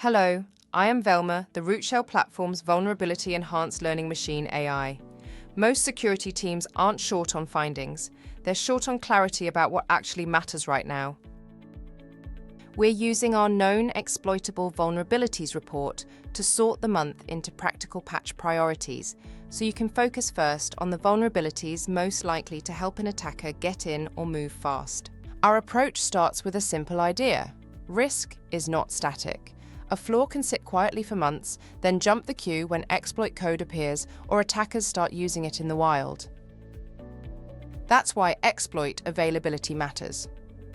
Hello, I am Velma, the Rootshell platform's Vulnerability Enhanced Learning Machine AI. Most security teams aren't short on findings. They're short on clarity about what actually matters right now. We're using our known exploitable vulnerabilities report to sort the month into practical patch priorities, so you can focus first on the vulnerabilities most likely to help an attacker get in or move fast. Our approach starts with a simple idea. Risk is not static. A flaw can sit quietly for months, then jump the queue when exploit code appears or attackers start using it in the wild. That's why exploit availability matters.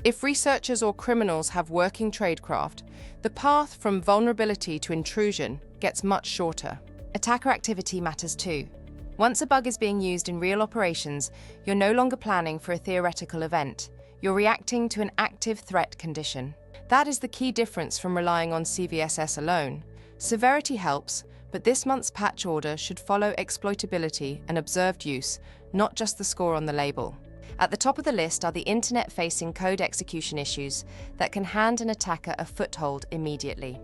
If researchers or criminals have working tradecraft, the path from vulnerability to intrusion gets much shorter. Attacker activity matters too. Once a bug is being used in real operations, you're no longer planning for a theoretical event. You're reacting to an active threat condition. That is the key difference from relying on CVSS alone. Severity helps, but this month's patch order should follow exploitability and observed use, not just the score on the label. At the top of the list are the internet-facing code execution issues that can hand an attacker a foothold immediately.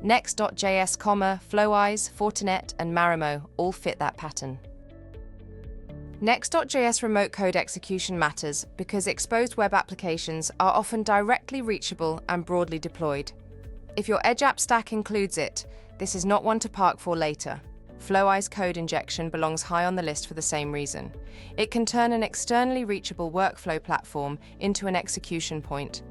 Next.js, Floweyes, Fortinet, and Marimo all fit that pattern. Next.js remote code execution matters because exposed web applications are often directly reachable and broadly deployed. If your Edge app stack includes it, this is not one to park for later. Floweyes code injection belongs high on the list for the same reason. It can turn an externally reachable workflow platform into an execution point.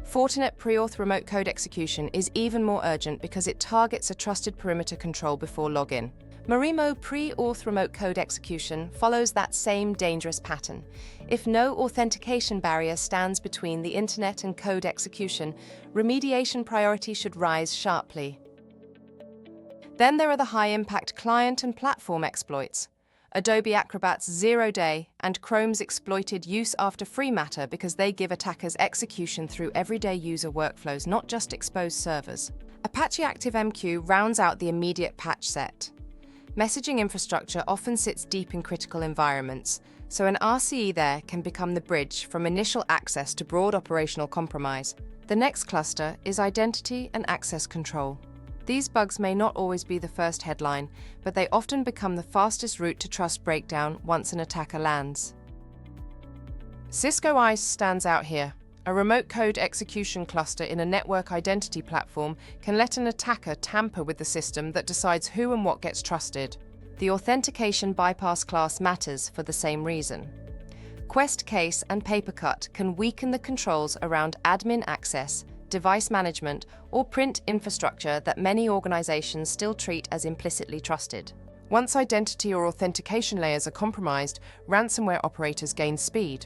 Fortinet pre-auth remote code execution is even more urgent because it targets a trusted perimeter control before login. Marimo pre-auth remote code execution follows that same dangerous pattern. If no authentication barrier stands between the internet and code execution, remediation priority should rise sharply. Then there are the high-impact client and platform exploits. Adobe Acrobat's zero-day and Chrome's exploited use after free matter because they give attackers execution through everyday user workflows, not just exposed servers. Apache ActiveMQ rounds out the immediate patch set. Messaging infrastructure often sits deep in critical environments, so an RCE there can become the bridge from initial access to broad operational compromise. The next cluster is identity and access control. These bugs may not always be the first headline, but they often become the fastest route to trust breakdown once an attacker lands. Cisco ICE stands out here. A remote code execution cluster in a network identity platform can let an attacker tamper with the system that decides who and what gets trusted. The authentication bypass class matters for the same reason. Quest Case and Papercut can weaken the controls around admin access, device management, or print infrastructure that many organizations still treat as implicitly trusted. Once identity or authentication layers are compromised, ransomware operators gain speed.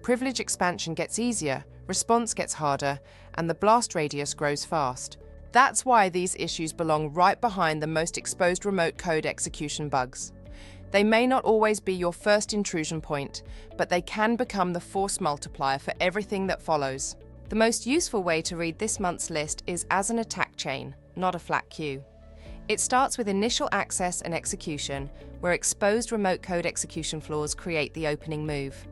Privilege expansion gets easier, response gets harder, and the blast radius grows fast. That's why these issues belong right behind the most exposed remote code execution bugs. They may not always be your first intrusion point, but they can become the force multiplier for everything that follows. The most useful way to read this month's list is as an attack chain, not a flat queue. It starts with initial access and execution, where exposed remote code execution flaws create the opening move.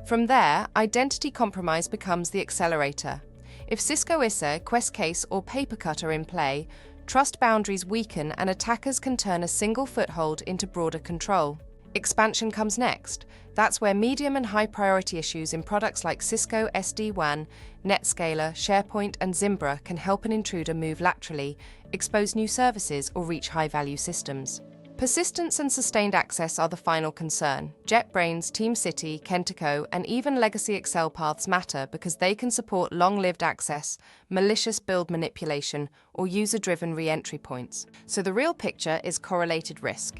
From there, identity compromise becomes the accelerator. If Cisco ISA, Quest Case, or Papercut are in play, trust boundaries weaken and attackers can turn a single foothold into broader control. Expansion comes next. That's where medium and high priority issues in products like Cisco SD-WAN, NetScaler, SharePoint, and Zimbra can help an intruder move laterally, expose new services, or reach high-value systems. Persistence and sustained access are the final concern. JetBrains, TeamCity, Kentaco, and even legacy Excel paths matter because they can support long-lived access, malicious build manipulation, or user-driven re-entry points. So the real picture is correlated risk.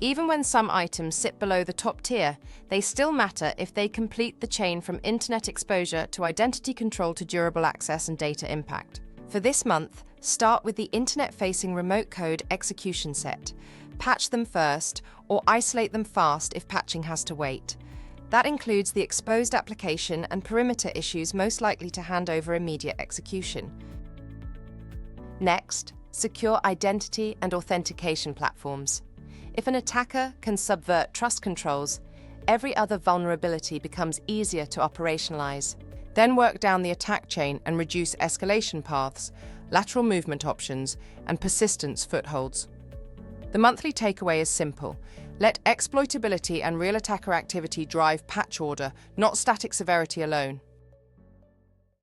Even when some items sit below the top tier, they still matter if they complete the chain from internet exposure to identity control to durable access and data impact. For this month, start with the internet-facing remote code execution set. Patch them first, or isolate them fast if patching has to wait. That includes the exposed application and perimeter issues most likely to hand over immediate execution. Next, secure identity and authentication platforms. If an attacker can subvert trust controls, every other vulnerability becomes easier to operationalize. Then work down the attack chain and reduce escalation paths, lateral movement options, and persistence footholds. The monthly takeaway is simple. Let exploitability and real attacker activity drive patch order, not static severity alone.